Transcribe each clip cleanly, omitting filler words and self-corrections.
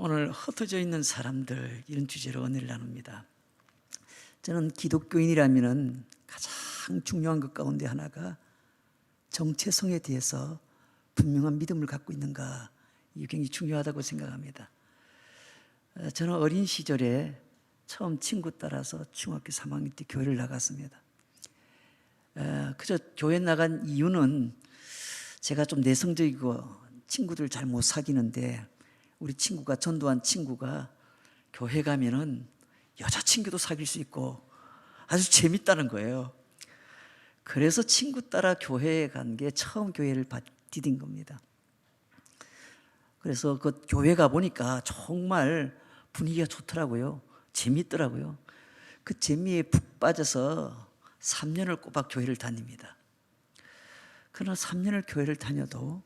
오늘 흩어져 있는 사람들, 이런 주제로 은혜를 나눕니다. 저는 기독교인이라면 가장 중요한 것 가운데 하나가 정체성에 대해서 분명한 믿음을 갖고 있는가, 이게 굉장히 중요하다고 생각합니다. 저는 어린 시절에 처음 친구 따라서 중학교 3학년 때 교회를 나갔습니다. 그저 교회 나간 이유는 제가 좀 내성적이고 친구들 잘 못 사귀는데, 우리 친구가, 전도한 친구가 교회 가면은 여자친구도 사귈 수 있고 아주 재밌다는 거예요. 그래서 친구 따라 교회에 간 게 처음 교회를 디딘 겁니다. 그래서 그 교회 가보니까 정말 분위기가 좋더라고요. 재밌더라고요. 그 재미에 푹 빠져서 3년을 꼬박 교회를 다닙니다. 그러나 3년을 교회를 다녀도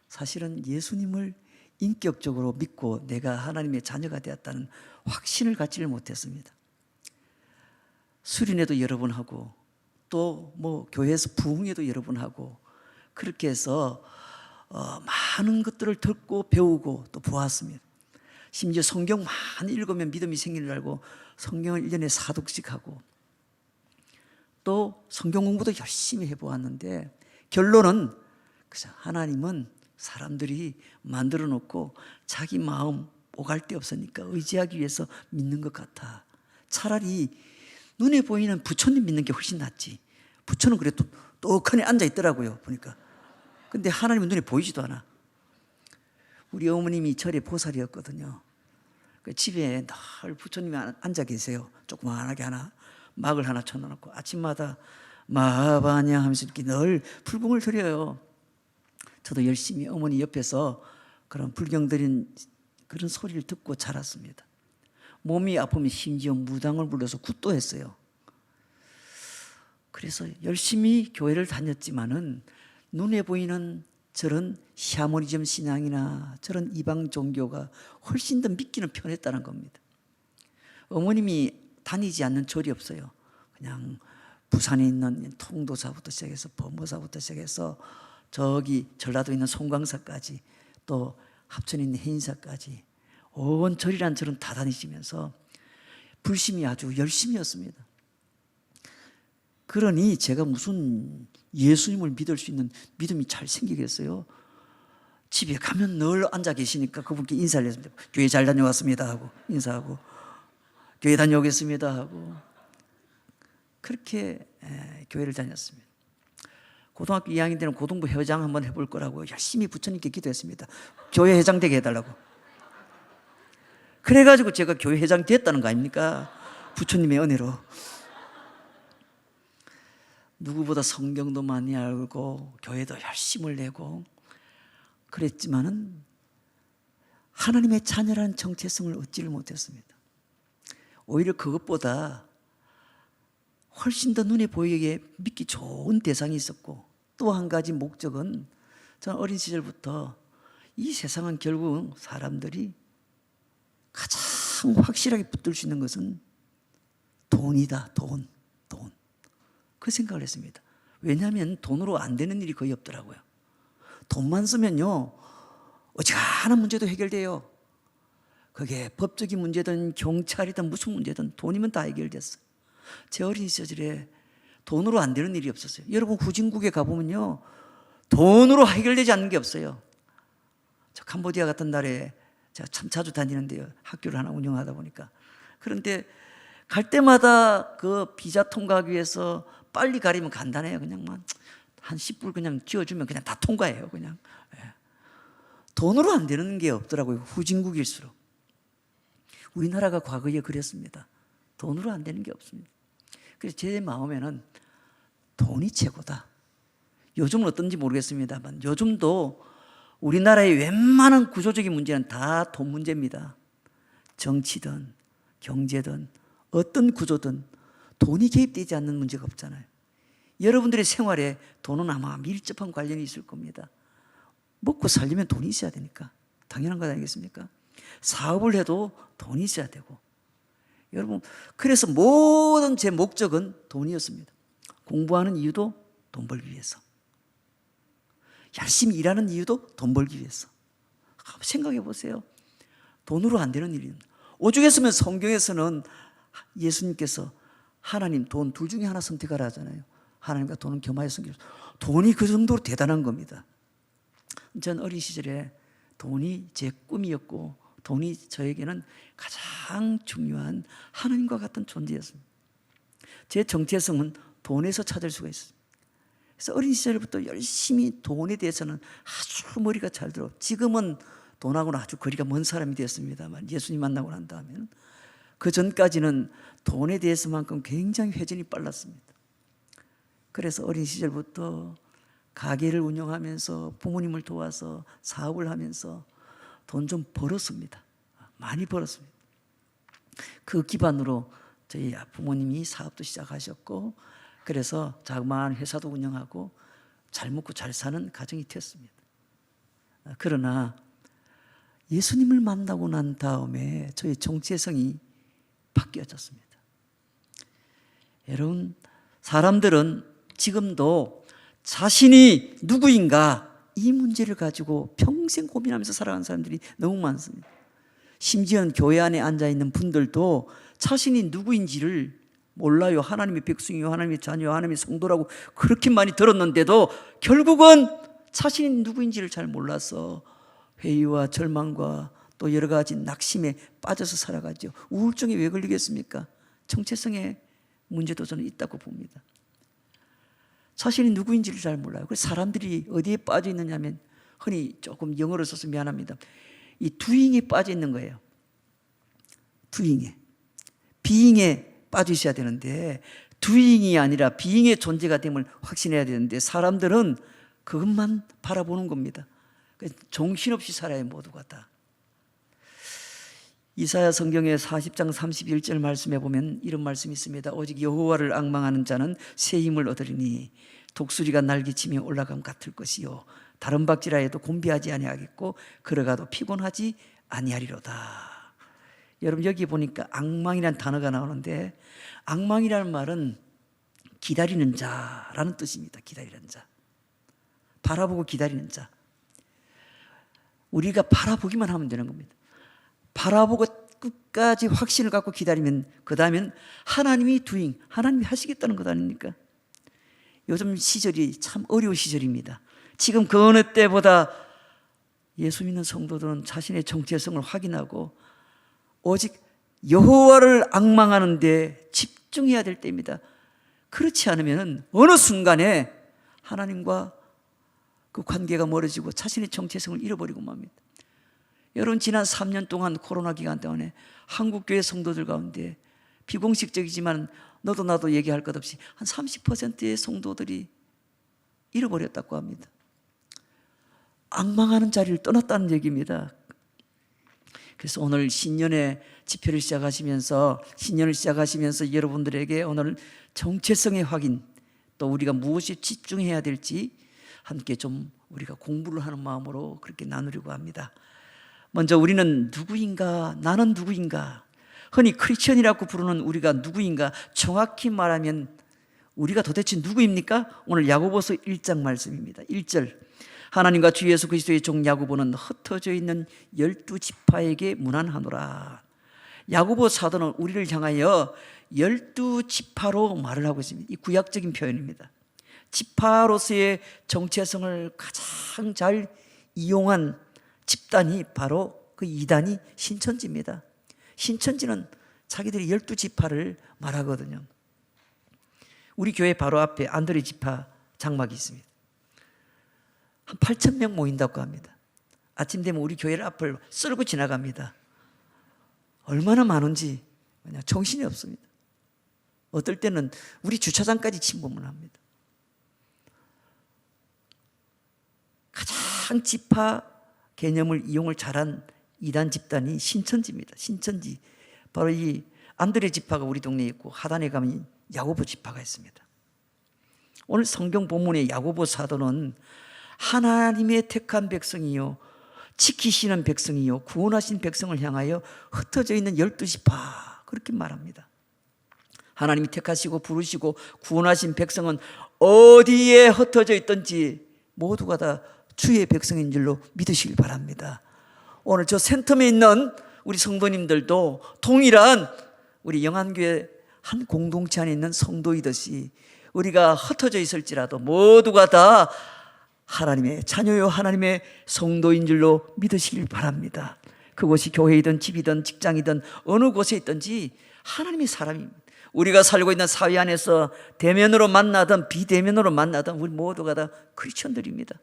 사실은 예수님을 인격적으로 믿고 내가 하나님의 자녀가 되었다는 확신을 갖지를 못했습니다. 수련회도 여러 번 하고 또 교회에서 부흥회도 여러 번 하고, 그렇게 해서 많은 것들을 듣고 배우고 또 보았습니다. 심지어 성경 많이 읽으면 믿음이 생기는 줄 알고 성경을 1년에 4독씩 하고 또 성경 공부도 열심히 해보았는데, 결론은 그냥 하나님은 사람들이 만들어 놓고 자기 마음 오갈 데 없으니까 의지하기 위해서 믿는 것 같아. 차라리 눈에 보이는 부처님 믿는 게 훨씬 낫지. 부처는 그래도 떡하니 앉아 있더라고요, 보니까. 근데 하나님은 눈에 보이지도 않아. 우리 어머님이 절에 보살이었거든요. 집에 늘 부처님이 앉아 계세요. 조그만하게 하나, 막을 하나 쳐놓고 아침마다 마하바냐 하면서 이렇게 늘 불공을 드려요. 저도 열심히 어머니 옆에서 그런 불경 드린 그런 소리를 듣고 자랐습니다. 몸이 아프면 심지어 무당을 불러서 굿도 했어요. 그래서 열심히 교회를 다녔지만은 눈에 보이는 저런 샤머니즘 신앙이나 저런 이방 종교가 훨씬 더 믿기는 편했다는 겁니다. 어머님이 다니지 않는 절이 없어요. 그냥 부산에 있는 통도사부터 시작해서 범어사부터 시작해서 저기 전라도에 있는 송광사까지 또 합천에 있는 해인사까지 온 절이란 절은 다 다니시면서 불심이 아주 열심이었습니다. 그러니 제가 무슨 예수님을 믿을 수 있는 믿음이 잘 생기겠어요? 집에 가면 늘 앉아 계시니까 그분께 인사를 했습니다. 교회 잘 다녀왔습니다 하고 인사하고, 교회 다녀오겠습니다 하고, 그렇게 교회를 다녔습니다. 고등학교 2학년 때는 고등부 회장 한번 해볼 거라고 열심히 부처님께 기도했습니다. 교회 회장 되게 해달라고. 그래가지고 제가 교회 회장 됐다는 거 아닙니까? 부처님의 은혜로. 누구보다 성경도 많이 알고 교회도 열심을 내고 그랬지만은 하나님의 자녀라는 정체성을 얻지를 못했습니다. 오히려 그것보다 훨씬 더 눈에 보이게 믿기 좋은 대상이 있었고, 또 한 가지 목적은, 저는 어린 시절부터 이 세상은 결국 사람들이 가장 확실하게 붙들 수 있는 것은 돈이다. 돈. 그 생각을 했습니다. 왜냐하면 돈으로 안 되는 일이 거의 없더라고요. 돈만 쓰면요, 어지간한 문제도 해결돼요. 그게 법적인 문제든 경찰이든 무슨 문제든 돈이면 다 해결됐어요. 제 어린 시절에 돈으로 안 되는 일이 없었어요. 여러분 후진국에 가보면요, 돈으로 해결되지 않는 게 없어요. 저 캄보디아 같은 나라에 제가 참 자주 다니는데요, 학교를 하나 운영하다 보니까. 그런데 갈 때마다 그 비자 통과하기 위해서 빨리 가려면 간단해요. 그냥 한 10불 그냥 쥐어주면 그냥 다 통과해요. 그냥. 돈으로 안 되는 게 없더라고요, 후진국일수록. 우리나라가 과거에 그랬습니다. 돈으로 안 되는 게 없습니다. 그래서 제 마음에는 돈이 최고다. 요즘은 어떤지 모르겠습니다만 요즘도 우리나라의 웬만한 구조적인 문제는 다 돈 문제입니다. 정치든 경제든 어떤 구조든 돈이 개입되지 않는 문제가 없잖아요. 여러분들의 생활에 돈은 아마 밀접한 관련이 있을 겁니다. 먹고 살려면 돈이 있어야 되니까 당연한 것 아니겠습니까? 사업을 해도 돈이 있어야 되고. 여러분, 그래서 모든 제 목적은 돈이었습니다. 공부하는 이유도 돈 벌기 위해서, 열심히 일하는 이유도 돈 벌기 위해서. 생각해 보세요. 돈으로 안 되는 일입니다. 오죽했으면 성경에서는 예수님께서 하나님, 돈 둘 중에 하나 선택하라 하잖아요. 하나님과 돈은 겸하여 섬기라. 돈이 그 정도로 대단한 겁니다. 전 어린 시절에 돈이 제 꿈이었고 돈이 저에게는 가장 중요한 하나님과 같은 존재였습니다. 제 정체성은 돈에서 찾을 수가 있습니다. 그래서 어린 시절부터 열심히 돈에 대해서는 아주 머리가 잘 들어. 지금은 돈하고는 아주 거리가 먼 사람이 되었습니다만 예수님 만나고 난 다음에는 그 전까지는 돈에 대해서만큼 굉장히 회전이 빨랐습니다. 그래서 어린 시절부터 가게를 운영하면서 부모님을 도와서 사업을 하면서 돈 좀 벌었습니다. 많이 벌었습니다. 그 기반으로 저희 부모님이 사업도 시작하셨고 그래서 자그마한 회사도 운영하고 잘 먹고 잘 사는 가정이 되었습니다. 그러나 예수님을 만나고 난 다음에 저의 정체성이 바뀌어졌습니다. 여러분, 사람들은 지금도 자신이 누구인가 이 문제를 가지고 평생 고민하면서 살아가는 사람들이 너무 많습니다. 심지어는 교회 안에 앉아있는 분들도 자신이 누구인지를 몰라요. 하나님의 백성이요, 하나님의 자녀요, 하나님의 성도라고 그렇게 많이 들었는데도 결국은 자신이 누구인지를 잘 몰라서 회의와 절망과 또 여러 가지 낙심에 빠져서 살아가죠. 우울증에 왜 걸리겠습니까? 정체성의 문제도 저는 있다고 봅니다. 자신이 누구인지를 잘 몰라요. 그래서 사람들이 어디에 빠져 있느냐 하면 흔히 조금 영어로 써서 미안합니다. 이 doing에 빠져 있는 거예요. doing에. being에 빠져 있어야 되는데 doing이 아니라 being의 존재가 됨을 확신해야 되는데 사람들은 그것만 바라보는 겁니다. 정신없이 살아요, 모두가 다. 이사야 성경의 40장 31절 말씀에 보면 이런 말씀이 있습니다. 오직 여호와를 앙망하는 자는 새 힘을 얻으리니 독수리가 날개치며 올라감 같을 것이요 다른 박질하여도 곤비하지 아니하겠고 걸어가도 피곤하지 아니하리로다. 여러분 여기 보니까 앙망이라는 단어가 나오는데 앙망이라는 말은 기다리는 자라는 뜻입니다. 기다리는 자, 바라보고 기다리는 자. 우리가 바라보기만 하면 되는 겁니다. 바라보고 끝까지 확신을 갖고 기다리면 그 다음엔 하나님이 doing, 하나님이 하시겠다는 것 아닙니까? 요즘 시절이 참 어려운 시절입니다. 지금 그 어느 때보다 예수 믿는 성도들은 자신의 정체성을 확인하고 오직 여호와를 앙망하는 데 집중해야 될 때입니다. 그렇지 않으면 어느 순간에 하나님과 그 관계가 멀어지고 자신의 정체성을 잃어버리고 맙니다. 여러분 지난 3년 동안 코로나 기간 동안에 한국교회 성도들 가운데 비공식적이지만 너도 나도 얘기할 것 없이 한 30%의 성도들이 잃어버렸다고 합니다. 앙망하는 자리를 떠났다는 얘기입니다. 그래서 오늘 신년의 집회를 시작하시면서 신년을 시작하시면서 여러분들에게 오늘 정체성의 확인 또 우리가 무엇에 집중해야 될지 함께 좀 우리가 공부를 하는 마음으로 그렇게 나누려고 합니다. 먼저 우리는 누구인가? 나는 누구인가? 흔히 크리스천이라고 부르는 우리가 누구인가? 정확히 말하면 우리가 도대체 누구입니까? 오늘 야고보서 1장 말씀입니다. 1절 하나님과 주 예수 그리스도의 종 야고보는 흩어져 있는 12지파에게 문안하노라. 야고보 사도는 우리를 향하여 12지파로 말을 하고 있습니다. 이 구약적인 표현입니다. 지파로서의 정체성을 가장 잘 이용한 집단이 바로 그 이단이 신천지입니다. 신천지는 자기들이 12지파를 말하거든요. 우리 교회 바로 앞에 안드레 지파 장막이 있습니다. 한 8,000명 모인다고 합니다. 아침 되면 우리 교회 앞을 쓸고 지나갑니다. 얼마나 많은지 그냥 정신이 없습니다. 어떨 때는 우리 주차장까지 침범을 합니다. 가장 지파 개념을 이용을 잘한 이단 집단이 신천지입니다. 신천지. 바로 이 안드레 지파가 우리 동네에 있고 하단에 가면 야고보 지파가 있습니다. 오늘 성경 본문의 야고보 사도는 하나님의 택한 백성이요 지키시는 백성이요 구원하신 백성을 향하여 흩어져 있는 12지파 그렇게 말합니다. 하나님이 택하시고 부르시고 구원하신 백성은 어디에 흩어져 있든지 모두가 다 주의 백성인 줄로 믿으시길 바랍니다. 오늘 저 센텀에 있는 우리 성도님들도 동일한 우리 영안교회 한 공동체 안에 있는 성도이듯이 우리가 흩어져 있을지라도 모두가 다 하나님의 자녀요 하나님의 성도인 줄로 믿으시길 바랍니다. 그곳이 교회이든 집이든 직장이든 어느 곳에 있든지 하나님의 사람입니다. 우리가 살고 있는 사회 안에서 대면으로 만나든 비대면으로 만나든 우리 모두가 다 크리스천들입니다.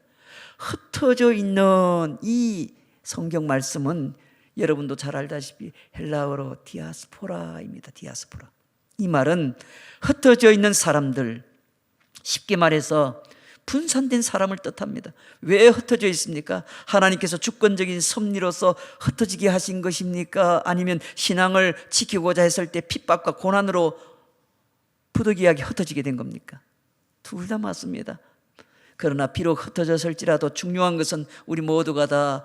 흩어져 있는 이 성경 말씀은 여러분도 잘 알다시피 헬라어로 디아스포라입니다. 디아스포라. 이 말은 흩어져 있는 사람들, 쉽게 말해서 분산된 사람을 뜻합니다. 왜 흩어져 있습니까? 하나님께서 주권적인 섭리로서 흩어지게 하신 것입니까? 아니면 신앙을 지키고자 했을 때 핍박과 고난으로 부득이하게 흩어지게 된 겁니까? 둘 다 맞습니다. 그러나 비록 흩어졌을지라도 중요한 것은 우리 모두가 다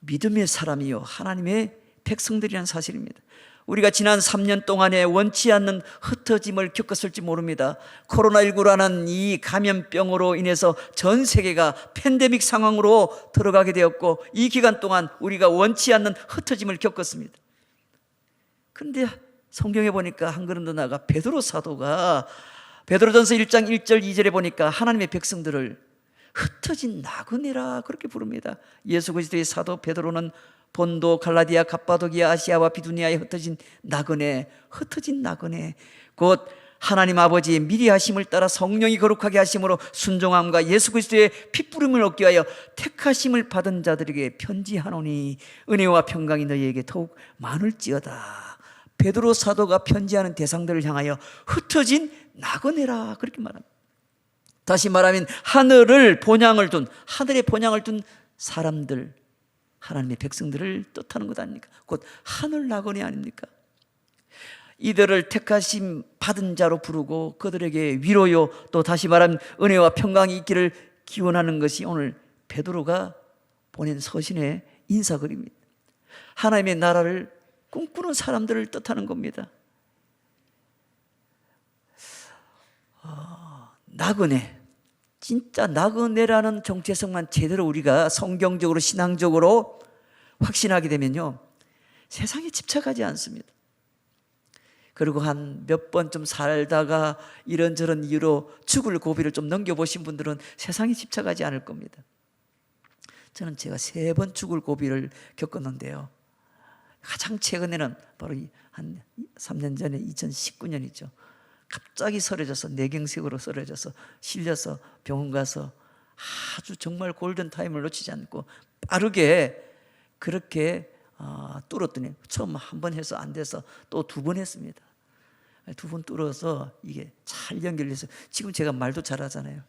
믿음의 사람이요 하나님의 백성들이라는 사실입니다. 우리가 지난 3년 동안에 원치 않는 흩어짐을 겪었을지 모릅니다. 코로나19라는 이 감염병으로 인해서 전 세계가 팬데믹 상황으로 들어가게 되었고 이 기간 동안 우리가 원치 않는 흩어짐을 겪었습니다. 그런데 성경에 보니까 한 걸음 더 나아가 베드로 사도가 베드로전서 1장 1절 2절에 보니까 하나님의 백성들을 흩어진 나그네라 그렇게 부릅니다. 예수 그리스도의 사도 베드로는 본도, 갈라디아, 갑바도기아, 아시아와 비두니아에 흩어진 나그네, 곧 하나님 아버지의 미리 하심을 따라 성령이 거룩하게 하심으로 순종함과 예수 그리스도의 핏부름을 얻기 위하여 택하심을 받은 자들에게 편지하노니 은혜와 평강이 너희에게 더욱 많을지어다. 베드로 사도가 편지하는 대상들을 향하여 흩어진 나그네라 그렇게 말합니다. 다시 말하면 하늘의 본향을 둔 사람들, 하나님의 백성들을 뜻하는 것 아닙니까? 곧 하늘 나그네 아닙니까? 이들을 택하심 받은 자로 부르고 그들에게 위로요 또 다시 말하면 은혜와 평강이 있기를 기원하는 것이 오늘 베드로가 보낸 서신의 인사글입니다. 하나님의 나라를 꿈꾸는 사람들을 뜻하는 겁니다. 나그네, 진짜 나그네라는 정체성만 제대로 우리가 성경적으로 신앙적으로 확신하게 되면요 세상에 집착하지 않습니다. 그리고 한 몇 번 좀 살다가 이런저런 이유로 죽을 고비를 좀 넘겨보신 분들은 세상에 집착하지 않을 겁니다. 저는 제가 3번 죽을 고비를 겪었는데요 가장 최근에는 바로 한 3년 전에 2019년이죠. 갑자기 쓰러져서 뇌경색으로 쓰러져서 실려서 병원 가서 아주 정말 골든타임을 놓치지 않고 빠르게 그렇게 뚫었더니 처음 한 번 해서 안 돼서 또 2번 했습니다. 2번 뚫어서 이게 잘 연결돼서 지금 제가 말도 잘하잖아요.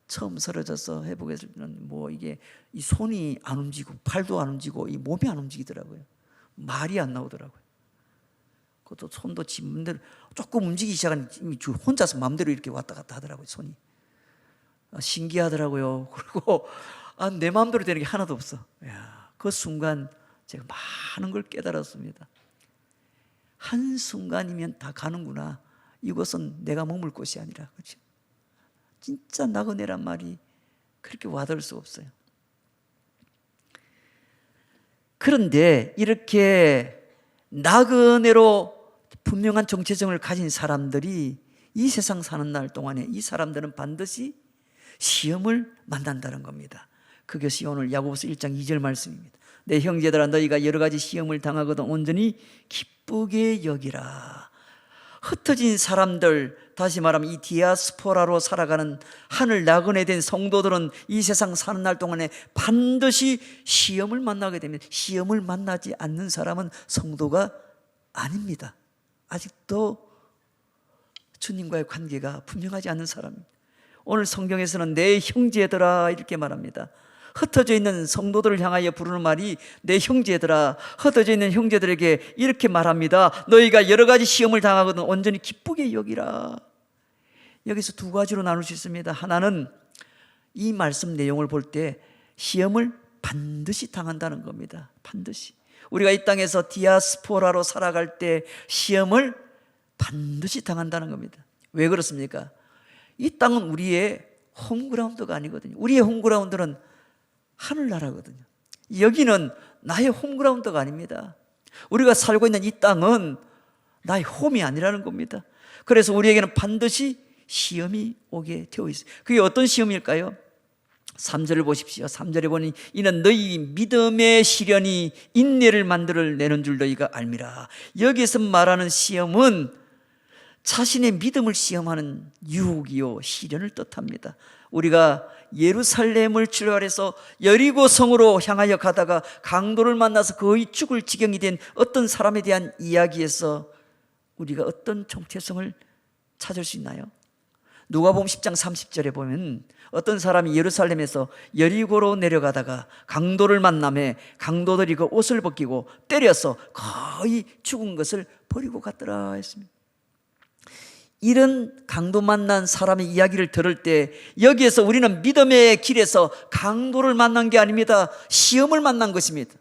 처음 쓰러져서 회복했을 때는 뭐 이게 이 손이 안 움직이고 팔도 안 움직이고 이 몸이 안 움직이더라고요. 말이 안 나오더라고요. 그것도 손도 지 맘대로 조금 움직이기 시작하니 혼자서 맘대로 이렇게 왔다 갔다 하더라고요. 손이 신기하더라고요. 그리고 내 마음대로 되는 게 하나도 없어. 그 순간 제가 많은 걸 깨달았습니다. 한순간이면 다 가는구나. 이곳은 내가 머물 곳이 아니라. 그렇죠? 진짜 나그네란 말이 그렇게 와닿을 수 없어요. 그런데 이렇게 나그네로 분명한 정체성을 가진 사람들이 이 세상 사는 날 동안에 이 사람들은 반드시 시험을 만난다는 겁니다. 그것이 오늘 야고보서 1장 2절 말씀입니다. 내 형제들아 너희가 여러 가지 시험을 당하거든 온전히 기쁘게 여기라. 흩어진 사람들, 다시 말하면 이 디아스포라로 살아가는 하늘 나그네 된 성도들은 이 세상 사는 날 동안에 반드시 시험을 만나게 됩니다. 시험을 만나지 않는 사람은 성도가 아닙니다. 아직도 주님과의 관계가 분명하지 않은 사람입니다. 오늘 성경에서는 내 형제들아 이렇게 말합니다. 흩어져 있는 성도들을 향하여 부르는 말이 내 형제들아, 흩어져 있는 형제들에게 이렇게 말합니다. 너희가 여러 가지 시험을 당하거든 온전히 기쁘게 여기라. 여기서 2가지로 나눌 수 있습니다. 하나는 이 말씀 내용을 볼 때 시험을 반드시 당한다는 겁니다. 반드시. 우리가 이 땅에서 디아스포라로 살아갈 때 시험을 반드시 당한다는 겁니다. 왜 그렇습니까? 이 땅은 우리의 홈그라운드가 아니거든요. 우리의 홈그라운드는 하늘나라거든요. 여기는 나의 홈그라운드가 아닙니다. 우리가 살고 있는 이 땅은 나의 홈이 아니라는 겁니다. 그래서 우리에게는 반드시 시험이 오게 되어 있어요. 그게 어떤 시험일까요? 3절을 보십시오. 3절에 보니 이는 너희 믿음의 시련이 인내를 만들어내는 줄 너희가 알미라. 여기서 말하는 시험은 자신의 믿음을 시험하는 유혹이요 시련을 뜻합니다. 우리가 예루살렘을 출발해서 여리고 성으로 향하여 가다가 강도를 만나서 거의 죽을 지경이 된 어떤 사람에 대한 이야기에서 우리가 어떤 정체성을 찾을 수 있나요? 누가복음 10장 30절에 보면 어떤 사람이 예루살렘에서 여리고로 내려가다가 강도를 만나매 강도들이 그 옷을 벗기고 때려서 거의 죽은 것을 버리고 갔더라 했습니다. 이런 강도 만난 사람의 이야기를 들을 때 여기에서 우리는 믿음의 길에서 강도를 만난 게 아닙니다. 시험을 만난 것입니다.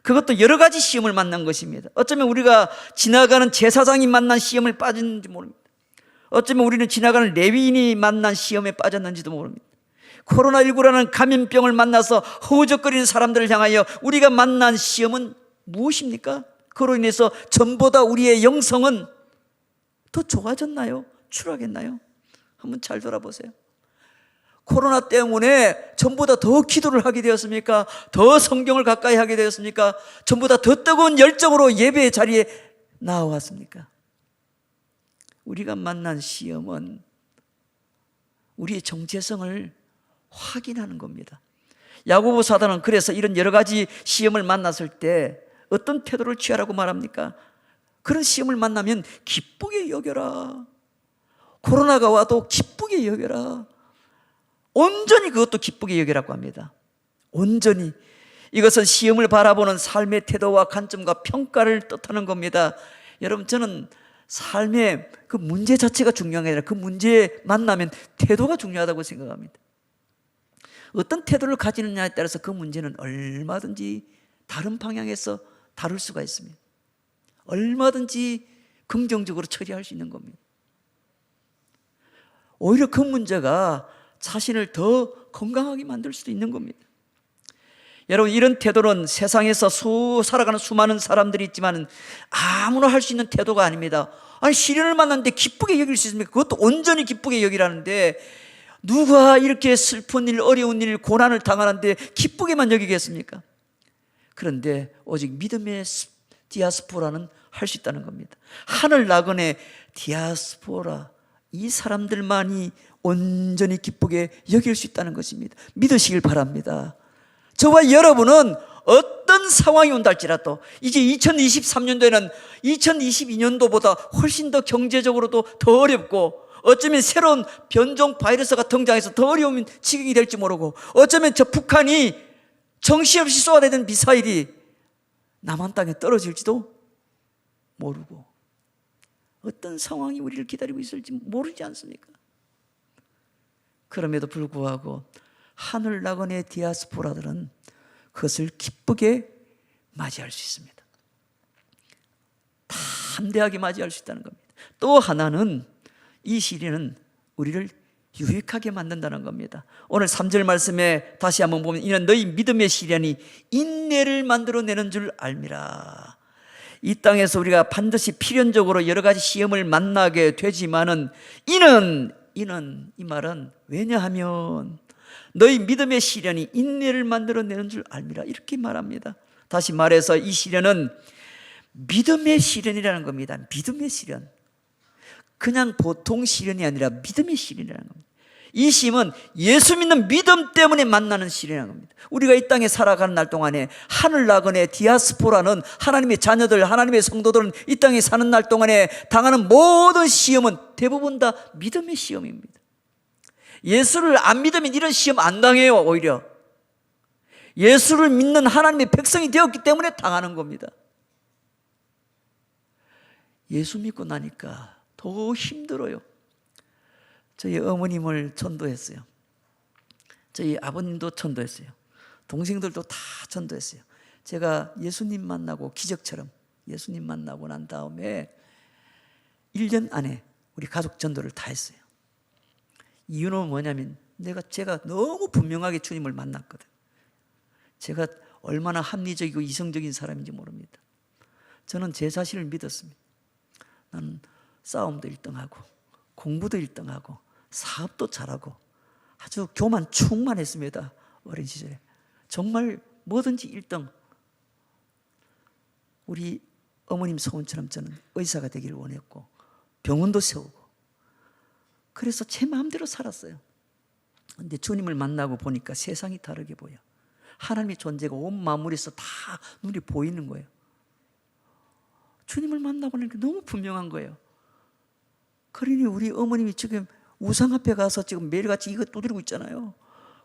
그것도 여러 가지 시험을 만난 것입니다. 어쩌면 우리가 지나가는 제사장이 만난 시험을 빠졌는지 모릅니다. 어쩌면 우리는 지나가는 레위인이 만난 시험에 빠졌는지도 모릅니다. 코로나19라는 감염병을 만나서 허우적거리는 사람들을 향하여 우리가 만난 시험은 무엇입니까? 그로 인해서 전보다 우리의 영성은 더 좋아졌나요? 추락했나요? 한번 잘 돌아보세요. 코로나 때문에 전보다 더 기도를 하게 되었습니까? 더 성경을 가까이 하게 되었습니까? 전보다 더 뜨거운 열정으로 예배의 자리에 나아왔습니까? 우리가 만난 시험은 우리의 정체성을 확인하는 겁니다. 야고보 사도는 그래서 이런 여러 가지 시험을 만났을 때 어떤 태도를 취하라고 말합니까? 그런 시험을 만나면 기쁘게 여겨라. 코로나가 와도 기쁘게 여겨라. 온전히 그것도 기쁘게 여기라고 합니다. 온전히. 이것은 시험을 바라보는 삶의 태도와 관점과 평가를 뜻하는 겁니다. 여러분, 저는 삶의 그 문제 자체가 중요한 게 아니라 그 문제에 만나면 태도가 중요하다고 생각합니다. 어떤 태도를 가지느냐에 따라서 그 문제는 얼마든지 다른 방향에서 다룰 수가 있습니다. 얼마든지 긍정적으로 처리할 수 있는 겁니다. 오히려 그 문제가 자신을 더 건강하게 만들 수도 있는 겁니다. 여러분, 이런 태도는 세상에서 살아가는 수많은 사람들이 있지만 아무나 할 수 있는 태도가 아닙니다. 아니, 시련을 만났는데 기쁘게 여길 수 있습니까? 그것도 온전히 기쁘게 여기라는데 누가 이렇게 슬픈 일, 어려운 일, 고난을 당하는데 기쁘게만 여기겠습니까? 그런데 오직 믿음의 디아스포라는 할 수 있다는 겁니다. 하늘 나그네 디아스포라, 이 사람들만이 온전히 기쁘게 여길 수 있다는 것입니다. 믿으시길 바랍니다. 저와 여러분은 어떤 상황이 온다 할지라도 이제 2023년도에는 2022년도보다 훨씬 더 경제적으로도 더 어렵고, 어쩌면 새로운 변종 바이러스가 등장해서 더 어려운 지경이 될지 모르고, 어쩌면 저 북한이 정신없이 쏘아대는 미사일이 남한 땅에 떨어질지도 모르고, 어떤 상황이 우리를 기다리고 있을지 모르지 않습니까? 그럼에도 불구하고 하늘 나그네 디아스포라들은 그것을 기쁘게 맞이할 수 있습니다. 담대하게 맞이할 수 있다는 겁니다. 또 하나는 이 시련은 우리를 유익하게 만든다는 겁니다. 오늘 3절 말씀에 다시 한번 보면 이는 너희 믿음의 시련이 인내를 만들어내는 줄 알미라. 이 땅에서 우리가 반드시 필연적으로 여러 가지 시험을 만나게 되지만은 이는 이 말은 왜냐하면 너희 믿음의 시련이 인내를 만들어내는 줄 알미라, 이렇게 말합니다. 다시 말해서 이 시련은 믿음의 시련이라는 겁니다. 믿음의 시련. 그냥 보통 시련이 아니라 믿음의 시련이라는 겁니다. 이 시험은 예수 믿는 믿음 때문에 만나는 시련이라는 겁니다. 우리가 이 땅에 살아가는 날 동안에 하늘 나그네 디아스포라는 하나님의 자녀들, 하나님의 성도들은 이 땅에 사는 날 동안에 당하는 모든 시험은 대부분 다 믿음의 시험입니다. 예수를 안 믿으면 이런 시험 안 당해요. 오히려 예수를 믿는 하나님의 백성이 되었기 때문에 당하는 겁니다. 예수 믿고 나니까 더 힘들어요. 저희 어머님을 전도했어요. 저희 아버님도 전도했어요. 동생들도 다 전도했어요. 제가 예수님 만나고 기적처럼 예수님 만나고 난 다음에 1년 안에 우리 가족 전도를 다 했어요. 이유는 뭐냐면 제가 너무 분명하게 주님을 만났거든. 제가 얼마나 합리적이고 이성적인 사람인지 모릅니다. 저는 제 자신을 믿었습니다. 나는 싸움도 1등하고 공부도 1등하고 사업도 잘하고 아주 교만 충만했습니다. 어린 시절에 정말 뭐든지 1등. 우리 어머님 소원처럼 저는 의사가 되기를 원했고 병원도 세우고 그래서 제 마음대로 살았어요. 그런데 주님을 만나고 보니까 세상이 다르게 보여. 하나님의 존재가 온 만물에서 다 눈이 보이는 거예요. 주님을 만나고 나니까 너무 분명한 거예요. 그러니 우리 어머님이 지금 우상 앞에 가서 지금 매일같이 이거 두드리고 있잖아요.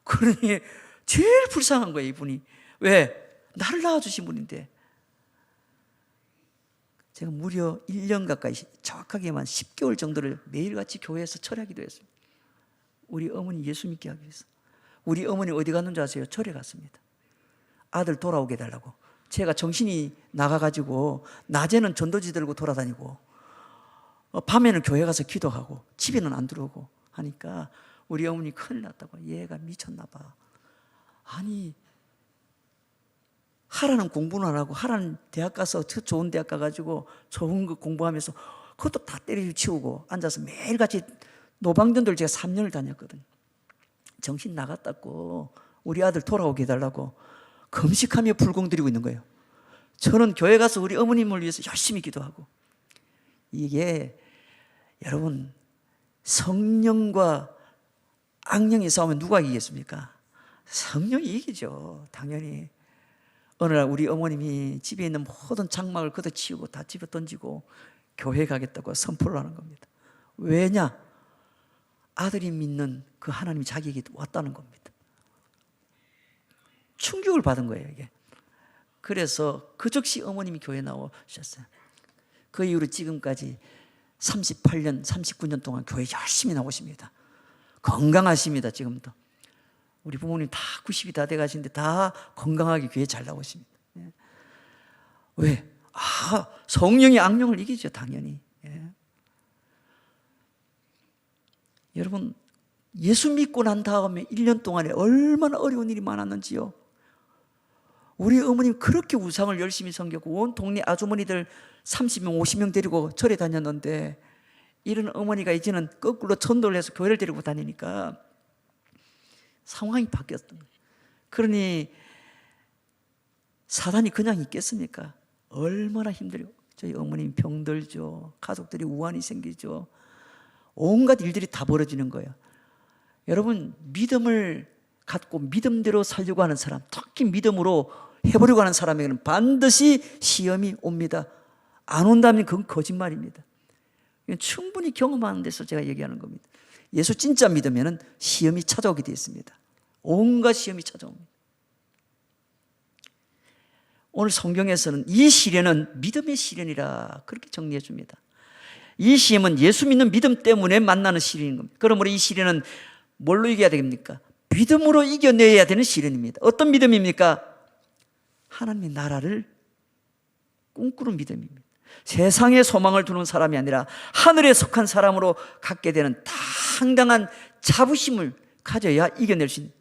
그러니 제일 불쌍한 거예요, 이분이. 왜? 나를 낳아주신 분인데. 제가 무려 1년 가까이 정확하게만 10개월 정도를 매일같이 교회에서 철야기도 했습니다. 우리 어머니 예수 믿게 하기 위해서. 우리 어머니 어디 갔는지 아세요? 절에 갔습니다. 아들 돌아오게 해달라고. 제가 정신이 나가가지고 낮에는 전도지 들고 돌아다니고 밤에는 교회 가서 기도하고 집에는 안 들어오고 하니까 우리 어머니 큰일 났다고. 얘가 미쳤나 봐. 아니 하라는 공부는 안 하고 하라는 대학 가서 좋은 대학 가가지고 좋은 거 공부하면서 그것도 다 때려치우고 앉아서 매일같이 노방전도를 제가 3년을 다녔거든요. 정신 나갔다고 우리 아들 돌아오게 해달라고 금식하며 불공 드리고 있는 거예요. 저는 교회 가서 우리 어머님을 위해서 열심히 기도하고. 이게 여러분 성령과 악령이 싸우면 누가 이기겠습니까? 성령이 이기죠. 당연히. 어느 날 우리 어머님이 집에 있는 모든 장막을 걷어치우고 다 집에 던지고 교회 가겠다고 선포를 하는 겁니다. 왜냐? 아들이 믿는 그 하나님이 자기에게 왔다는 겁니다. 충격을 받은 거예요, 이게. 그래서 그 즉시 어머님이 교회 나오셨어요. 그 이후로 지금까지 38년, 39년 동안 교회 열심히 나오십니다. 건강하십니다, 지금도. 우리 부모님 다 90이 다 돼가시는데 다 건강하게 교회 잘 나오십니다. 왜? 성령이 악령을 이기죠, 당연히. 여러분, 예수 믿고 난 다음에 1년 동안에 얼마나 어려운 일이 많았는지요. 우리 어머님 그렇게 우상을 열심히 섬겼고 온 동네 아주머니들 30명, 50명 데리고 절에 다녔는데 이런 어머니가 이제는 거꾸로 전도를 해서 교회를 데리고 다니니까 상황이 바뀌었던 거예요. 그러니 사단이 그냥 있겠습니까? 얼마나 힘들어요. 저희 어머님 병들죠. 가족들이 우환이 생기죠. 온갖 일들이 다 벌어지는 거예요. 여러분, 믿음을 갖고 믿음대로 살려고 하는 사람, 특히 믿음으로 해보려고 하는 사람에게는 반드시 시험이 옵니다. 안 온다면 그건 거짓말입니다. 충분히 경험하는 데서 제가 얘기하는 겁니다. 예수 진짜 믿으면 시험이 찾아오게 되어 있습니다. 온갖 시험이 찾아옵니다. 오늘 성경에서는 이 시련은 믿음의 시련이라 그렇게 정리해 줍니다. 이 시험은 예수 믿는 믿음 때문에 만나는 시련인 겁니다. 그러므로 이 시련은 뭘로 이겨야 됩니까? 믿음으로 이겨내야 되는 시련입니다. 어떤 믿음입니까? 하나님의 나라를 꿈꾸는 믿음입니다. 세상에 소망을 두는 사람이 아니라 하늘에 속한 사람으로 갖게 되는 당당한 자부심을 가져야 이겨낼 수 있는.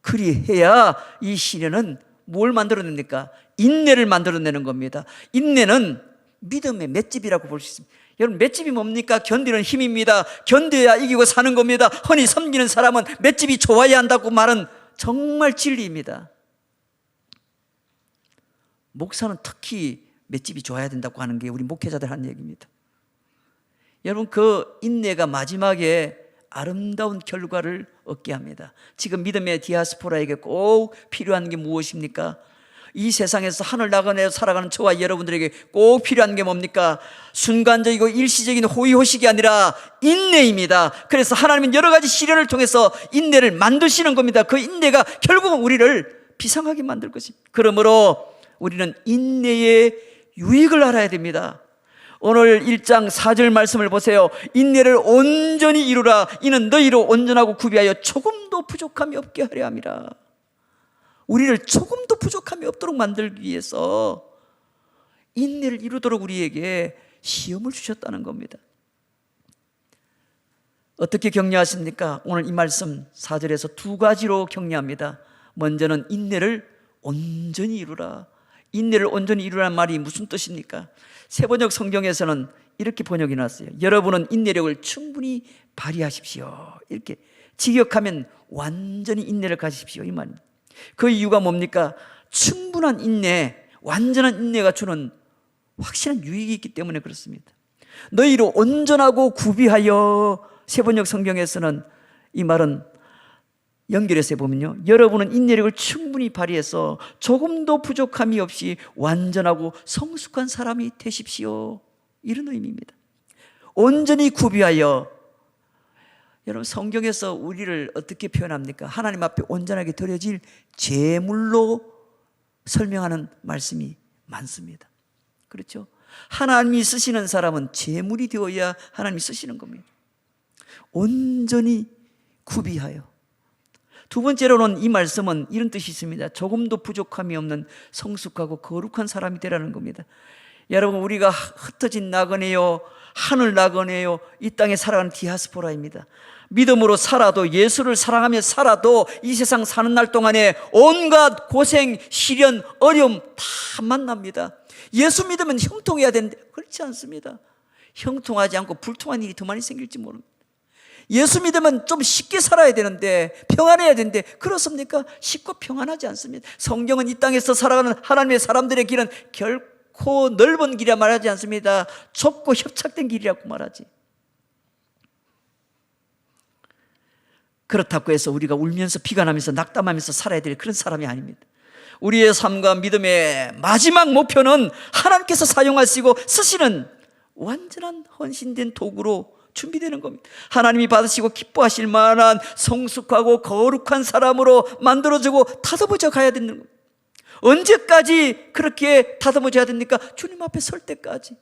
그리해야 이 시련은 뭘 만들어냅니까? 인내를 만들어내는 겁니다. 인내는 믿음의 맷집이라고 볼 수 있습니다. 여러분, 맷집이 뭡니까? 견디는 힘입니다. 견뎌야 이기고 사는 겁니다. 흔히 섬기는 사람은 맷집이 좋아야 한다고 말은 정말 진리입니다. 목사는 특히 맷집이 좋아야 된다고 하는 게 우리 목회자들 하는 얘기입니다. 여러분, 그 인내가 마지막에 아름다운 결과를 얻게 합니다. 지금 믿음의 디아스포라에게 꼭 필요한 게 무엇입니까? 이 세상에서 하늘 나가며 살아가는 저와 여러분들에게 꼭 필요한 게 뭡니까? 순간적이고 일시적인 호의호식이 아니라 인내입니다. 그래서 하나님은 여러 가지 시련을 통해서 인내를 만드시는 겁니다. 그 인내가 결국은 우리를 비상하게 만들 것입니다. 그러므로 우리는 인내의 유익을 알아야 됩니다. 오늘 1장 4절 말씀을 보세요. 인내를 온전히 이루라. 이는 너희로 온전하고 구비하여 조금도 부족함이 없게 하려 함이라. 우리를 조금도 부족함이 없도록 만들기 위해서 인내를 이루도록 우리에게 시험을 주셨다는 겁니다. 어떻게 격려하십니까? 오늘 이 말씀 4절에서 두 가지로 격려합니다. 먼저는 인내를 온전히 이루라. 인내를 온전히 이루라는 말이 무슨 뜻입니까? 세번역 성경에서는 이렇게 번역이 났어요. 여러분은 인내력을 충분히 발휘하십시오. 이렇게 직역하면 완전히 인내를 가지십시오, 이 말입니다. 그 이유가 뭡니까? 충분한 인내, 완전한 인내가 주는 확실한 유익이 있기 때문에 그렇습니다. 너희로 온전하고 구비하여, 세번역 성경에서는 이 말은 연결해서 보면요, 여러분은 인내력을 충분히 발휘해서 조금도 부족함이 없이 완전하고 성숙한 사람이 되십시오. 이런 의미입니다. 온전히 구비하여. 여러분, 성경에서 우리를 어떻게 표현합니까? 하나님 앞에 온전하게 드려질 제물로 설명하는 말씀이 많습니다. 그렇죠? 하나님이 쓰시는 사람은 제물이 되어야 하나님이 쓰시는 겁니다. 온전히 구비하여. 두 번째로는 이 말씀은 이런 뜻이 있습니다. 조금도 부족함이 없는 성숙하고 거룩한 사람이 되라는 겁니다. 여러분, 우리가 흩어진 나그네요, 하늘 나그네요, 이 땅에 살아가는 디아스포라입니다. 믿음으로 살아도, 예수를 사랑하며 살아도 이 세상 사는 날 동안에 온갖 고생, 시련, 어려움 다 만납니다. 예수 믿으면 형통해야 되는데 그렇지 않습니다. 형통하지 않고 불통한 일이 더 많이 생길지 모릅니다. 예수 믿으면 좀 쉽게 살아야 되는데, 평안해야 되는데 그렇습니까? 쉽고 평안하지 않습니다. 성경은 이 땅에서 살아가는 하나님의 사람들의 길은 결코 넓은 길이라 말하지 않습니다. 좁고 협착된 길이라고 말하지. 그렇다고 해서 우리가 울면서 피가 나면서 낙담하면서 살아야 될 그런 사람이 아닙니다. 우리의 삶과 믿음의 마지막 목표는 하나님께서 사용하시고 쓰시는 완전한 헌신된 도구로 준비되는 겁니다. 하나님이 받으시고 기뻐하실 만한 성숙하고 거룩한 사람으로 만들어지고 다듬어져 가야 되는 겁니다. 언제까지 그렇게 다듬어져야 됩니까? 주님 앞에 설 때까지.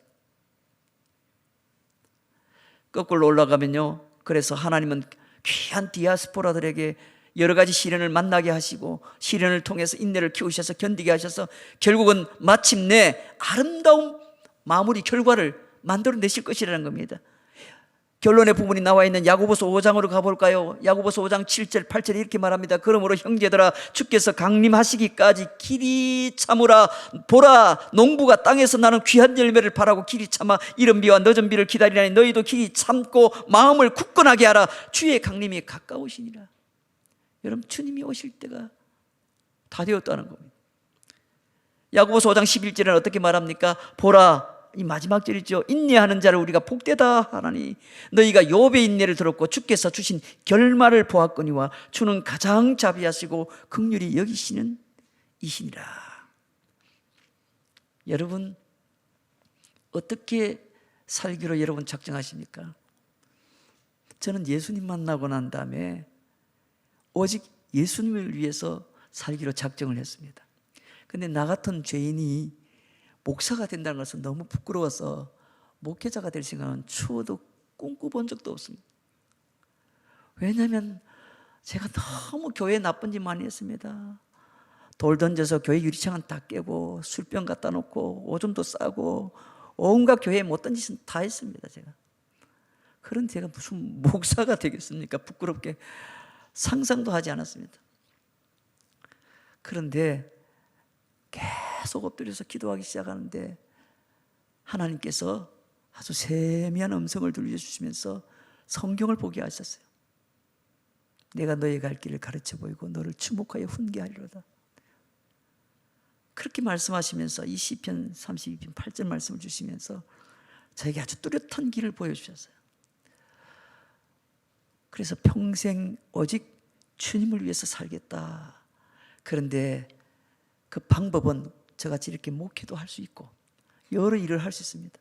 거꾸로 올라가면요, 그래서 하나님은 귀한 디아스포라들에게 여러 가지 시련을 만나게 하시고, 시련을 통해서 인내를 키우셔서 견디게 하셔서 결국은 마침내 아름다운 마무리 결과를 만들어내실 것이라는 겁니다. 결론의 부분이 나와 있는 야고보서 5장으로 가볼까요? 야고보서 5장 7절 8절에 이렇게 말합니다. 그러므로 형제들아, 주께서 강림하시기까지 길이 참으라. 보라, 농부가 땅에서 나는 귀한 열매를 바라고 길이 참아 이른 비와 늦은 비를 기다리라니 너희도 길이 참고 마음을 굳건하게 하라. 주의 강림이 가까우시니라. 여러분, 주님이 오실 때가 다 되었다는 겁니다. 야고보서 5장 11절에는 어떻게 말합니까? 보라, 이 마지막 절이죠. 인내하는 자를 우리가 복되다 하나니 너희가 욥의 인내를 들었고 주께서 주신 결말을 보았거니와 주는 가장 자비하시고 긍휼히 여기시는 이시니라. 여러분, 어떻게 살기로 여러분 작정하십니까? 저는 예수님 만나고 난 다음에 오직 예수님을 위해서 살기로 작정을 했습니다. 근데 나 같은 죄인이 목사가 된다는 것은 너무 부끄러워서 목회자가 될 생각은 추워도 꿈꿔본 적도 없습니다. 왜냐하면 제가 너무 교회에 나쁜 짓 많이 했습니다. 돌 던져서 교회 유리창은 다 깨고 술병 갖다 놓고 오줌도 싸고 온갖 교회에 못된 짓은 다 했습니다. 그런 제가 무슨 목사가 되겠습니까? 부끄럽게 상상도 하지 않았습니다. 그런데 계속 엎드려서 기도하기 시작하는데 하나님께서 아주 세미한 음성을 들려주시면서 성경을 보게 하셨어요. 내가 너의 갈 길을 가르쳐 보이고 너를 주목하여 훈계하리로다. 그렇게 말씀하시면서 이 시편 32편 8절 말씀을 주시면서 저에게 아주 뚜렷한 길을 보여주셨어요. 그래서 평생 오직 주님을 위해서 살겠다. 그런데 그 방법은 저같이 이렇게 목회도 할 수 있고 여러 일을 할 수 있습니다.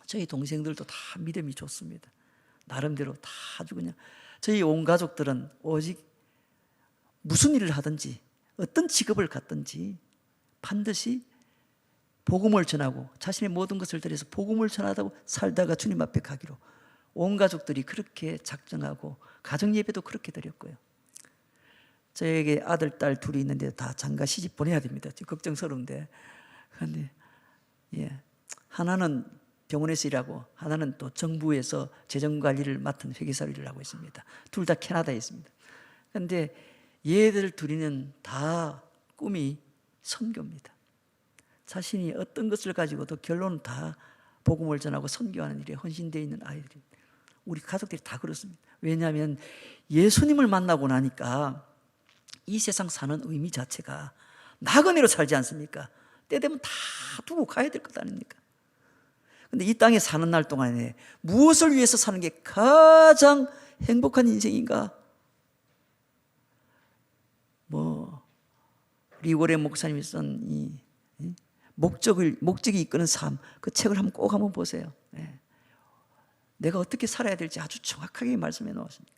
저희 동생들도 다 믿음이 좋습니다. 나름대로 다 아주 그냥, 저희 온 가족들은 오직 무슨 일을 하든지 어떤 직업을 갖든지 반드시 복음을 전하고 자신의 모든 것을 들여서 복음을 전하다고 살다가 주님 앞에 가기로 온 가족들이 그렇게 작정하고 가정 예배도 그렇게 드렸고요. 저에게 아들, 딸 둘이 있는데 다 장가 시집 보내야 됩니다. 걱정스러운데. 그런데 하나는 병원에서 일하고 하나는 또 정부에서 재정관리를 맡은 회계사 일을 하고 있습니다. 둘 다 캐나다에 있습니다. 그런데 얘들 둘이는 다 꿈이 선교입니다. 자신이 어떤 것을 가지고도 결론은 다 복음을 전하고 선교하는 일에 헌신되어 있는 아이들입니다. 우리 가족들이 다 그렇습니다. 왜냐하면 예수님을 만나고 나니까 이 세상 사는 의미 자체가 나그네로 살지 않습니까? 때 되면 다 두고 가야 될 것 아닙니까? 근데 이 땅에 사는 날 동안에 무엇을 위해서 사는 게 가장 행복한 인생인가? 리고레 목사님이 쓴 이 목적이 이끄는 삶, 그 책을 꼭 한번 보세요. 내가 어떻게 살아야 될지 아주 정확하게 말씀해 놓았습니다.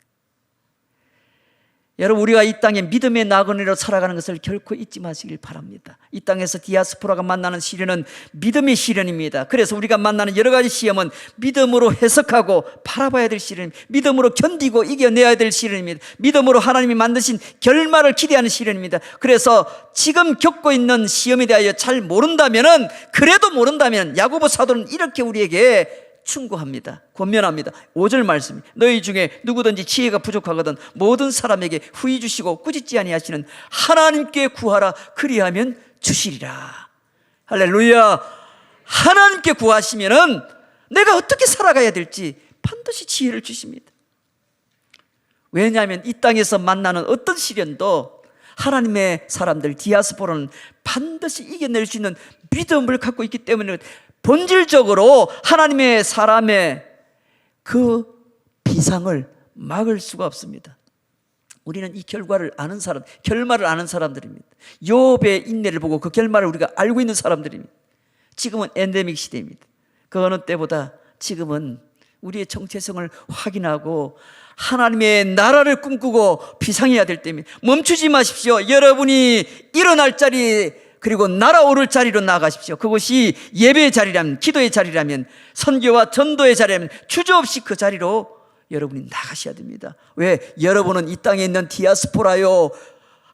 여러분, 우리가 이 땅에 믿음의 나그네로 살아가는 것을 결코 잊지 마시길 바랍니다. 이 땅에서 디아스포라가 만나는 시련은 믿음의 시련입니다. 그래서 우리가 만나는 여러 가지 시험은 믿음으로 해석하고 바라봐야 될 시련입니다. 믿음으로 견디고 이겨내야 될 시련입니다. 믿음으로 하나님이 만드신 결말을 기대하는 시련입니다. 그래서 지금 겪고 있는 시험에 대하여 잘 모른다면은, 그래도 모른다면 야고보 사도는 이렇게 우리에게 충고합니다. 권면합니다. 5절 말씀, 너희 중에 누구든지 지혜가 부족하거든 모든 사람에게 후히 주시고 꾸짖지 아니하시는 하나님께 구하라. 그리하면 주시리라. 할렐루야. 하나님께 구하시면은 내가 어떻게 살아가야 될지 반드시 지혜를 주십니다. 왜냐하면 이 땅에서 만나는 어떤 시련도 하나님의 사람들, 디아스포라는 반드시 이겨낼 수 있는 믿음을 갖고 있기 때문에 본질적으로 하나님의 사람의 그 비상을 막을 수가 없습니다. 우리는 이 결과를 아는 사람, 결말을 아는 사람들입니다. 욥의 인내를 보고 그 결말을 우리가 알고 있는 사람들입니다. 지금은 엔데믹 시대입니다. 그 어느 때보다 지금은 우리의 정체성을 확인하고 하나님의 나라를 꿈꾸고 비상해야 될 때입니다. 멈추지 마십시오. 여러분이 일어날 자리, 그리고 날아오를 자리로 나아가십시오. 그것이 예배의 자리라면, 기도의 자리라면, 선교와 전도의 자리라면 주저없이 그 자리로 여러분이 나가셔야 됩니다. 왜? 여러분은 이 땅에 있는 디아스포라요,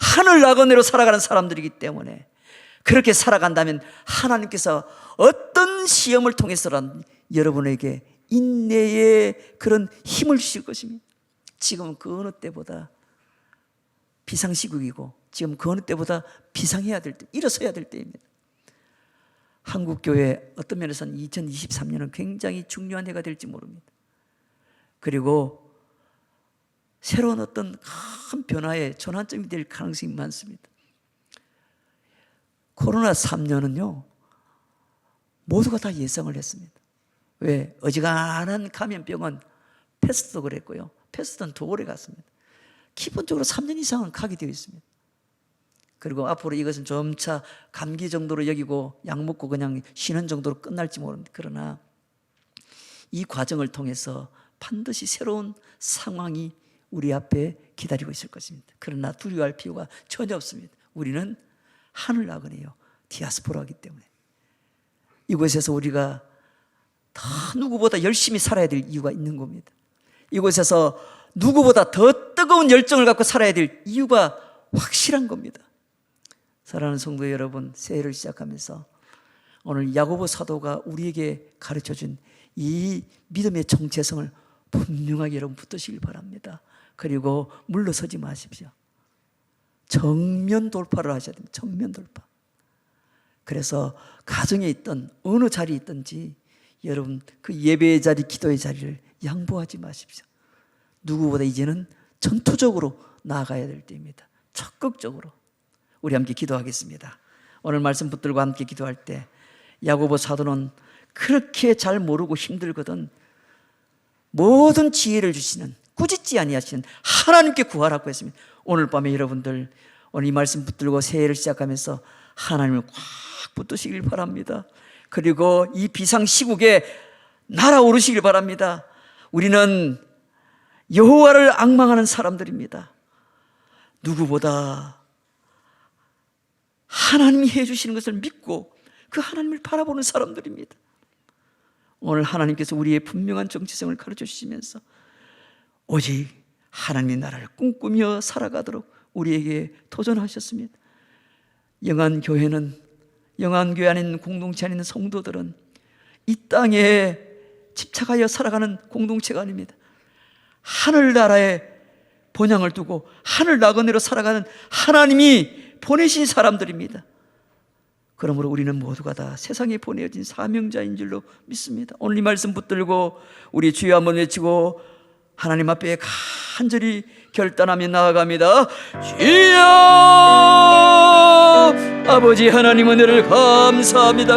하늘 나그네로 살아가는 사람들이기 때문에 그렇게 살아간다면 하나님께서 어떤 시험을 통해서라도 여러분에게 인내의 그런 힘을 주실 것입니다. 지금은 그 어느 때보다 비상시국이고 지금 그 어느 때보다 비상해야 될 때, 일어서야 될 때입니다. 한국교회 어떤 면에서는 2023년은 굉장히 중요한 해가 될지 모릅니다. 그리고 새로운 어떤 큰 변화의 전환점이 될 가능성이 많습니다. 코로나 3년은요 모두가 다 예상을 했습니다. 왜? 어지간한 감염병은 패스트도 그랬고요, 패스트는 더 오래 갔습니다. 기본적으로 3년 이상은 가게 되어 있습니다. 그리고 앞으로 이것은 점차 감기 정도로 여기고 약 먹고 그냥 쉬는 정도로 끝날지 모릅니다. 그러나 이 과정을 통해서 반드시 새로운 상황이 우리 앞에 기다리고 있을 것입니다. 그러나 두려워할 필요가 전혀 없습니다. 우리는 하늘 나그네요, 디아스포라이기 때문에 이곳에서 우리가 더 누구보다 열심히 살아야 될 이유가 있는 겁니다. 이곳에서 누구보다 더 뜨거운 열정을 갖고 살아야 될 이유가 확실한 겁니다. 사랑하는 성도 여러분, 새해를 시작하면서 오늘 야고보 사도가 우리에게 가르쳐준 이 믿음의 정체성을 분명하게 여러분 붙드시길 바랍니다. 그리고 물러서지 마십시오. 정면 돌파를 하셔야 됩니다. 정면 돌파. 그래서 가정에 있든 어느 자리에 있든지 여러분 그 예배의 자리, 기도의 자리를 양보하지 마십시오. 누구보다 이제는 전투적으로 나아가야 될 때입니다. 적극적으로. 우리 함께 기도하겠습니다. 오늘 말씀 붙들고 함께 기도할 때 야고보 사도는 그렇게 잘 모르고 힘들거든 모든 지혜를 주시는, 꾸짖지 아니하시는 하나님께 구하라고 했습니다. 오늘 밤에 여러분들 오늘 이 말씀 붙들고 새해를 시작하면서 하나님을 꽉 붙드시길 바랍니다. 그리고 이 비상시국에 날아오르시길 바랍니다. 우리는 여호와를 앙망하는 사람들입니다. 누구보다 하나님이 해주시는 것을 믿고 그 하나님을 바라보는 사람들입니다. 오늘 하나님께서 우리의 분명한 정체성을 가르쳐 주시면서 오직 하나님의 나라를 꿈꾸며 살아가도록 우리에게 도전하셨습니다. 영안교회는, 영안교회 안에 있는 공동체 안에 있는 성도들은 이 땅에 집착하여 살아가는 공동체가 아닙니다. 하늘나라에 본향을 두고 하늘 나그네로 살아가는 하나님이 보내신 사람들입니다. 그러므로 우리는 모두가 다 세상에 보내어진 사명자인 줄로 믿습니다. 오늘 이 말씀 붙들고 우리 주여 한번 외치고 하나님 앞에 간절히 결단하며 나아갑니다. 주여 아버지 하나님 은혜를 감사합니다.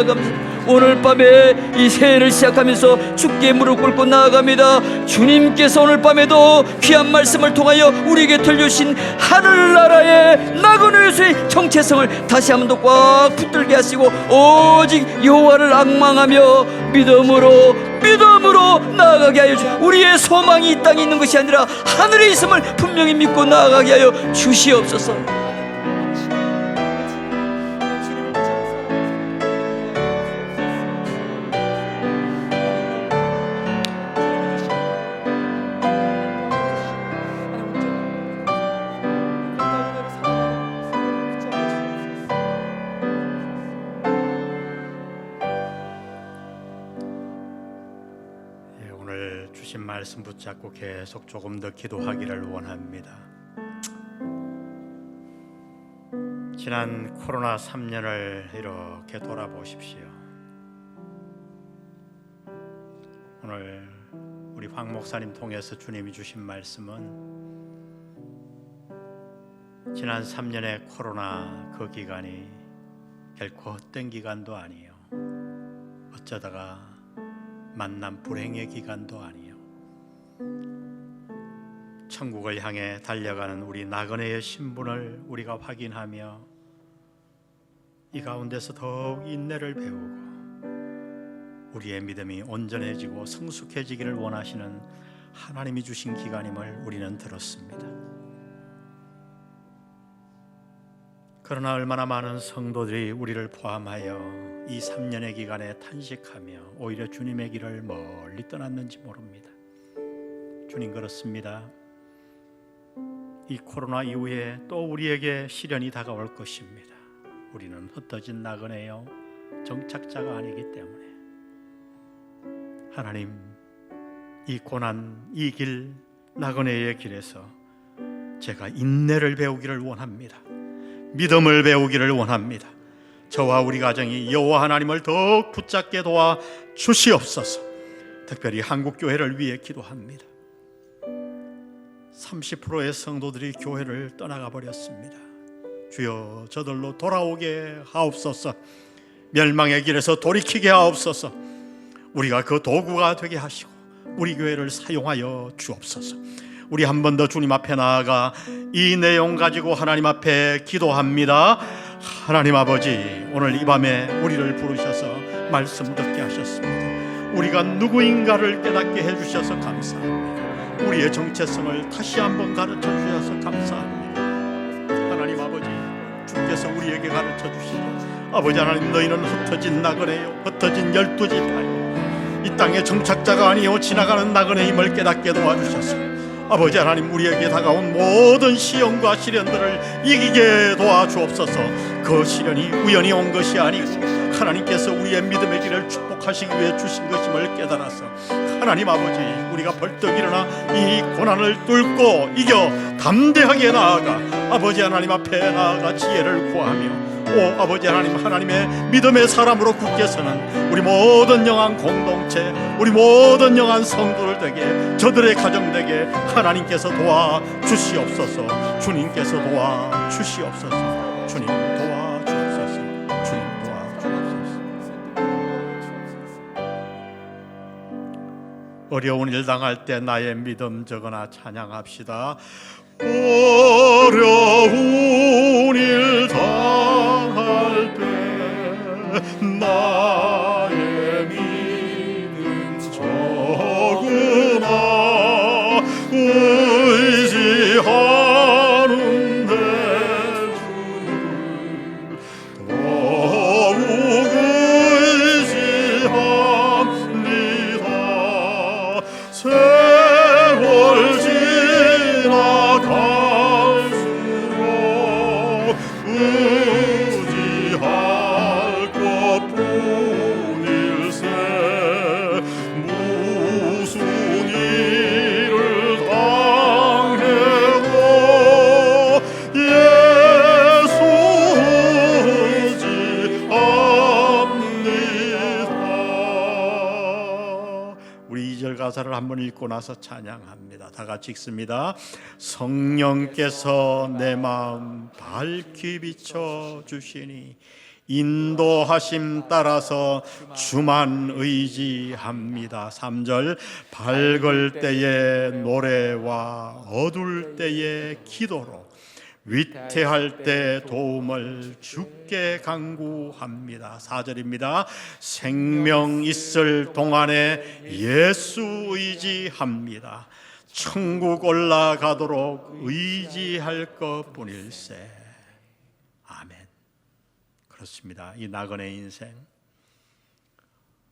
오늘 밤에 이 새해를 시작하면서 주께 무릎 꿇고 나아갑니다. 주님께서 오늘 밤에도 귀한 말씀을 통하여 우리에게 들려주신 하늘나라의 나그네의 정체성을 다시 한 번 더 꽉 붙들게 하시고 오직 여호와를 앙망하며 믿음으로 나아가게 하여 주시옵소서. 우리의 소망이 이 땅에 있는 것이 아니라 하늘에 있음을 분명히 믿고 나아가게 하여 주시옵소서. 오늘 주신 말씀 붙잡고 계속 조금 더 기도하기를 원합니다. 지난 코로나 3년을 이렇게 돌아보십시오. 오늘 우리 황 목사님 통해서 주님이 주신 말씀은 지난 3년의 코로나 그 기간이 결코 헛된 기간도 아니에요. 어쩌다가 만난 불행의 기간도 아니요, 천국을 향해 달려가는 우리 나그네의 신분을 우리가 확인하며 이 가운데서 더욱 인내를 배우고 우리의 믿음이 온전해지고 성숙해지기를 원하시는 하나님이 주신 기간임을 우리는 들었습니다. 그러나 얼마나 많은 성도들이 우리를 포함하여 이 3년의 기간에 탄식하며 오히려 주님의 길을 멀리 떠났는지 모릅니다. 주님, 그렇습니다. 이 코로나 이후에 또 우리에게 시련이 다가올 것입니다. 우리는 흩어진 나그네요, 정착자가 아니기 때문에 하나님, 이 고난, 이 길, 나그네의 길에서 제가 인내를 배우기를 원합니다. 믿음을 배우기를 원합니다. 저와 우리 가정이 여호와 하나님을 더욱 붙잡게 도와 주시옵소서. 특별히 한국교회를 위해 기도합니다. 30%의 성도들이 교회를 떠나가 버렸습니다. 주여, 저들로 돌아오게 하옵소서. 멸망의 길에서 돌이키게 하옵소서. 우리가 그 도구가 되게 하시고 우리 교회를 사용하여 주옵소서. 우리 한 번 더 주님 앞에 나아가 이 내용 가지고 하나님 앞에 기도합니다. 하나님 아버지, 오늘 이 밤에 우리를 부르셔서 말씀 듣게 하셨습니다. 우리가 누구인가를 깨닫게 해주셔서 감사합니다. 우리의 정체성을 다시 한번 가르쳐 주셔서 감사합니다. 하나님 아버지, 주께서 우리에게 가르쳐 주시고, 아버지 하나님, 너희는 흩어진 나그네요, 흩어진 12지파요, 이 땅의 정착자가 아니요 지나가는 나그네임을 깨닫게 도와주셔서 아버지 하나님, 우리에게 다가온 모든 시험과 시련들을 이기게 도와주옵소서. 그 시련이 우연히 온 것이 아니고 하나님께서 우리의 믿음의 길을 축복하시기 위해 주신 것임을 깨달아서 하나님 아버지, 우리가 벌떡 일어나 이 고난을 뚫고 이겨 담대하게 나아가 아버지 하나님 앞에 나아가 지혜를 구하며, 오 아버지 하나님, 하나님의 믿음의 사람으로 굳게 서는 우리 모든 영한 공동체, 우리 모든 영한 성도들 되게, 저들의 가정 되게 하나님께서 도와주시옵소서. 주님께서 도와주시옵소서. 주님 도와주옵소서. 주님 도와주옵소서. 어려운 일 당할 때 나의 믿음 적어나 찬양합시다. 어려운 일 당할 때 나의 믿음 적으나 의지하는 내 주를 더욱 의지합니다. 세월 지나갈수록 의지할 것뿐일세. 무슨 일을 그 가사를 한번 읽고 나서 찬양합니다. 다 같이 읽습니다. 성령께서 내 마음 밝히 비춰 주시니 인도하심 따라서 주만 의지합니다. 3절 밝을 때의 노래와 어두울 때의 기도로 위태할 때 도움을 주께 간구합니다. 4절입니다. 생명 있을 동안에 예수 의지합니다. 천국 올라가도록 의지할 것뿐일세. 아멘. 그렇습니다. 이 나그네 인생,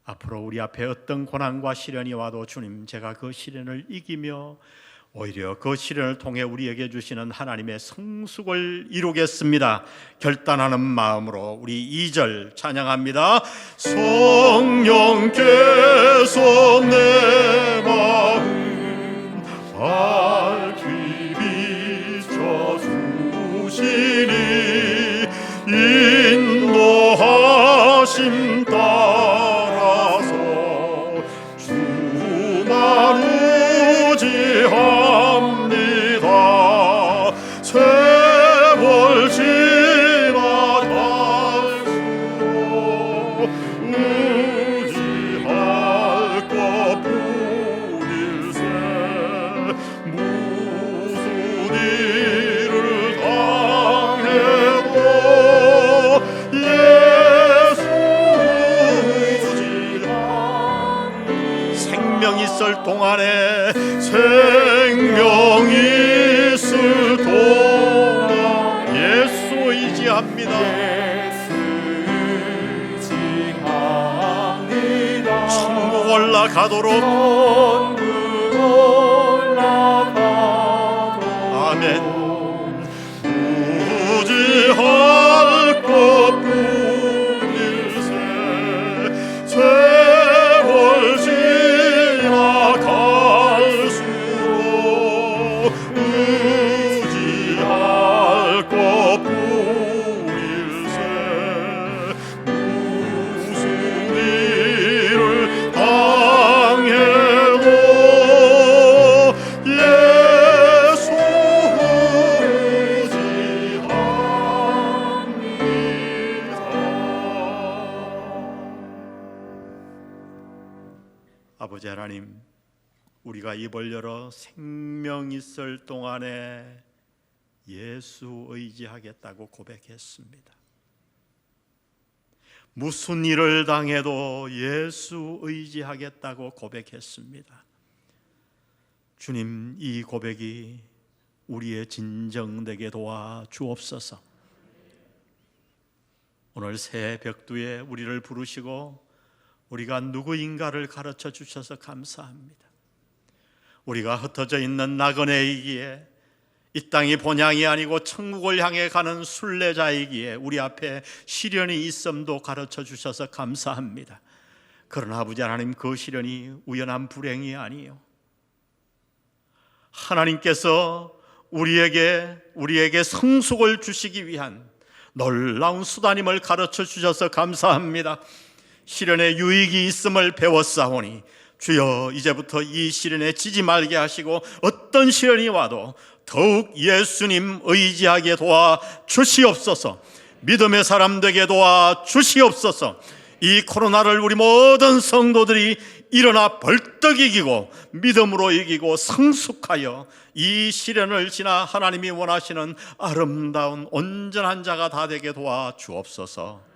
앞으로 우리 앞에 어떤 고난과 시련이 와도 주님, 제가 그 시련을 이기며 오히려 그 시련을 통해 우리에게 주시는 하나님의 성숙을 이루겠습니다. 결단하는 마음으로 우리 2절 찬양합니다. 성령께서 내 마음 밝히 비춰주시니 인도하심 따라서 주만 의지합니다. 세월 지나갈수록 의지할 것뿐일세. 무슨 일을 당해도 예수 의지합니다. 생명 있을 동안에 생명 있을 동안 예수 의지합니다. 천국 올라가도록 아멘. 의지할 것뿐일세. 세월 지나갈수록 의지할 것뿐일세. 무슨 일을 당해도 예수 의지합니다. 아버지 하나님, 우리가 입을 열어 생명 있을 동안에 예수 의지하겠다고 고백했습니다. 무슨 일을 당해도 예수 의지하겠다고 고백했습니다. 주님, 이 고백이 우리의 진정되게 도와 주옵소서. 오늘 새 벽두에 우리를 부르시고 우리가 누구인가를 가르쳐 주셔서 감사합니다. 우리가 흩어져 있는 나그네이기에 이 땅이 본향이 아니고 천국을 향해 가는 순례자이기에 우리 앞에 시련이 있음도 가르쳐 주셔서 감사합니다. 그러나 아버지 하나님, 그 시련이 우연한 불행이 아니에요. 하나님께서 우리에게 성숙을 주시기 위한 놀라운 수단임을 가르쳐 주셔서 감사합니다. 시련에 유익이 있음을 배웠사오니 주여, 이제부터 이 시련에 지지 말게 하시고 어떤 시련이 와도 더욱 예수님 의지하게 도와 주시옵소서. 믿음의 사람 되게 도와 주시옵소서. 이 코로나를 우리 모든 성도들이 일어나 벌떡 이기고 믿음으로 이기고 성숙하여 이 시련을 지나 하나님이 원하시는 아름다운 온전한 자가 다 되게 도와 주옵소서.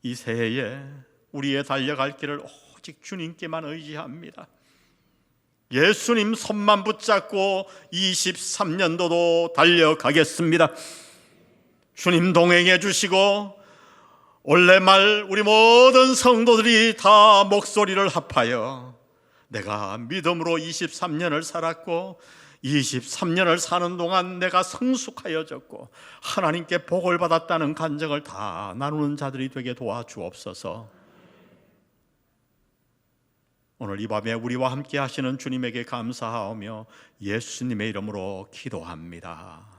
이 새해에 우리의 달려갈 길을 오직 주님께만 의지합니다. 예수님 손만 붙잡고 23년도도 달려가겠습니다. 주님 동행해 주시고 올해 말 우리 모든 성도들이 다 목소리를 합하여 내가 믿음으로 23년을 살았고 23년을 사는 동안 내가 성숙하여졌고 하나님께 복을 받았다는 간증을 다 나누는 자들이 되게 도와주옵소서. 오늘 이 밤에 우리와 함께 하시는 주님에게 감사하오며 예수님의 이름으로 기도합니다.